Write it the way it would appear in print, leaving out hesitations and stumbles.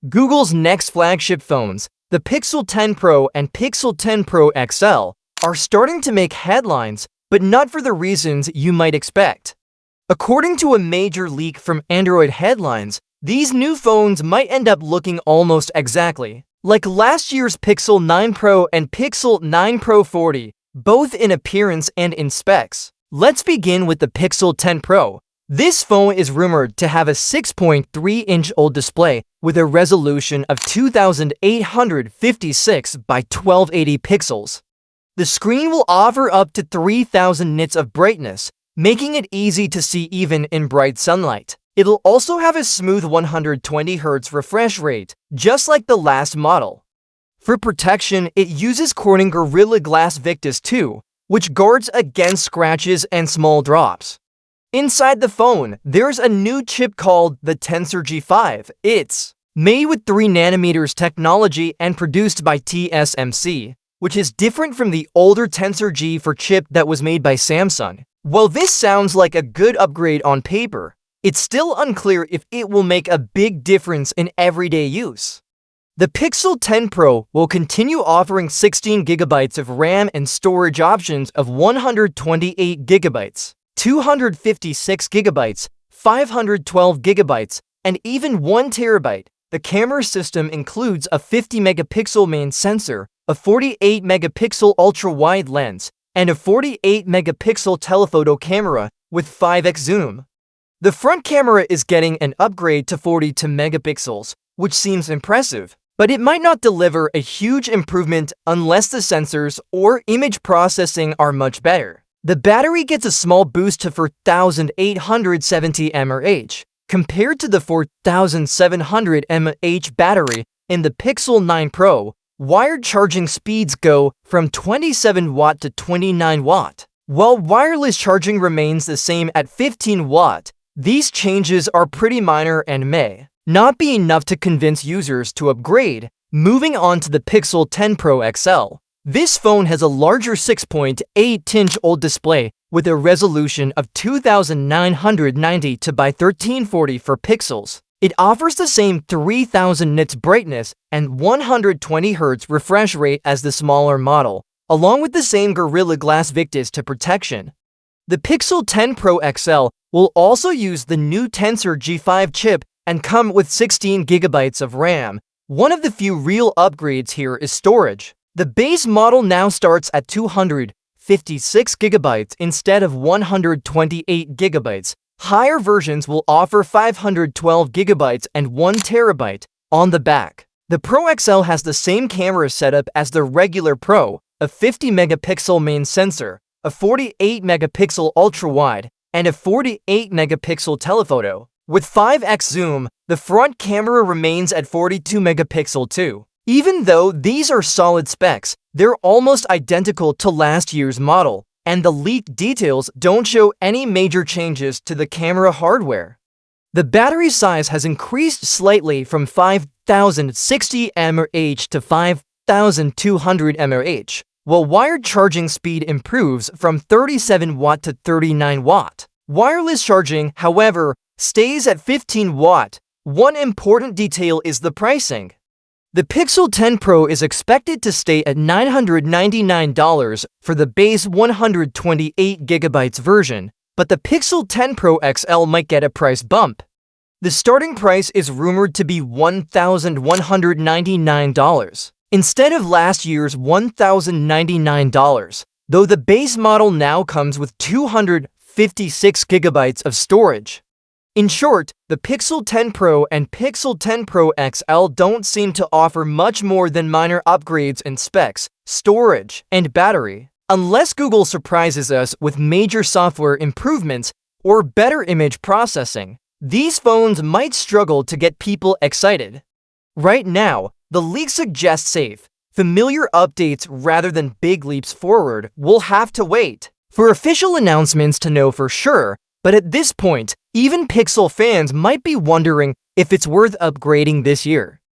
Google's next flagship phones, the Pixel 10 Pro and Pixel 10 Pro XL, are starting to make headlines, but not for the reasons you might expect. According to a major leak from Android headlines, these new phones might end up looking almost exactly like last year's Pixel 9 Pro and Pixel 9 Pro 40, both in appearance and in specs. Let's begin with the Pixel 10 Pro. This phone is rumored to have a 6.3-inch OLED display with a resolution of 2856 by 1280 pixels. The screen will offer up to 3000 nits of brightness, making it easy to see even in bright sunlight. It'll also have a smooth 120Hz refresh rate, just like the last model. For protection, it uses Corning Gorilla Glass Victus 2, which guards against scratches and small drops. Inside the phone, there's a new chip called the Tensor G5. It's made with 3nm technology and produced by TSMC, which is different from the older Tensor G4 chip that was made by Samsung. While this sounds like a good upgrade on paper, it's still unclear if it will make a big difference in everyday use. The Pixel 10 Pro will continue offering 16GB of RAM and storage options of 128GB. 256GB, 512GB, and even 1TB. The camera system includes a 50-megapixel main sensor, a 48-megapixel ultra-wide lens, and a 48-megapixel telephoto camera with 5x zoom. The front camera is getting an upgrade to 42 megapixels, which seems impressive, but it might not deliver a huge improvement unless the sensors or image processing are much better. The battery gets a small boost to 4870 mAh, compared to the 4700 mAh battery in the Pixel 9 Pro. Wired charging speeds go from 27 watt to 29 watt, while wireless charging remains the same at 15 watt. These changes are pretty minor and may not be enough to convince users to upgrade. Moving on to the Pixel 10 Pro XL. This phone has a larger 6.8-inch OLED display with a resolution of 2990 by 1344 pixels. It offers the same 3000 nits brightness and 120Hz refresh rate as the smaller model, along with the same Gorilla Glass Victus to protection. The Pixel 10 Pro XL will also use the new Tensor G5 chip and come with 16GB of RAM. One of the few real upgrades here is storage. The base model now starts at 256GB instead of 128GB. Higher versions will offer 512GB and 1TB on the back. The Pro XL has the same camera setup as the regular Pro, a 50-megapixel main sensor, a 48-megapixel ultra-wide, and a 48-megapixel telephoto. With 5x zoom, the front camera remains at 42-megapixel too. Even though these are solid specs, they're almost identical to last year's model, and the leaked details don't show any major changes to the camera hardware. The battery size has increased slightly from 5060 mAh to 5200 mAh, while wired charging speed improves from 37 watt to 39 watt. Wireless charging, however, stays at 15 watt. One important detail is the pricing. The Pixel 10 Pro is expected to stay at $999 for the base 128GB version, but the Pixel 10 Pro XL might get a price bump. The starting price is rumored to be $1,199, instead of last year's $1,099, though the base model now comes with 256GB of storage. In short, the Pixel 10 Pro and Pixel 10 Pro XL don't seem to offer much more than minor upgrades in specs, storage, and battery. Unless Google surprises us with major software improvements or better image processing, these phones might struggle to get people excited. Right now, the leak suggests safe, familiar updates rather than big leaps forward. We'll have to wait for official announcements to know for sure. But at this point, even Pixel fans might be wondering if it's worth upgrading this year.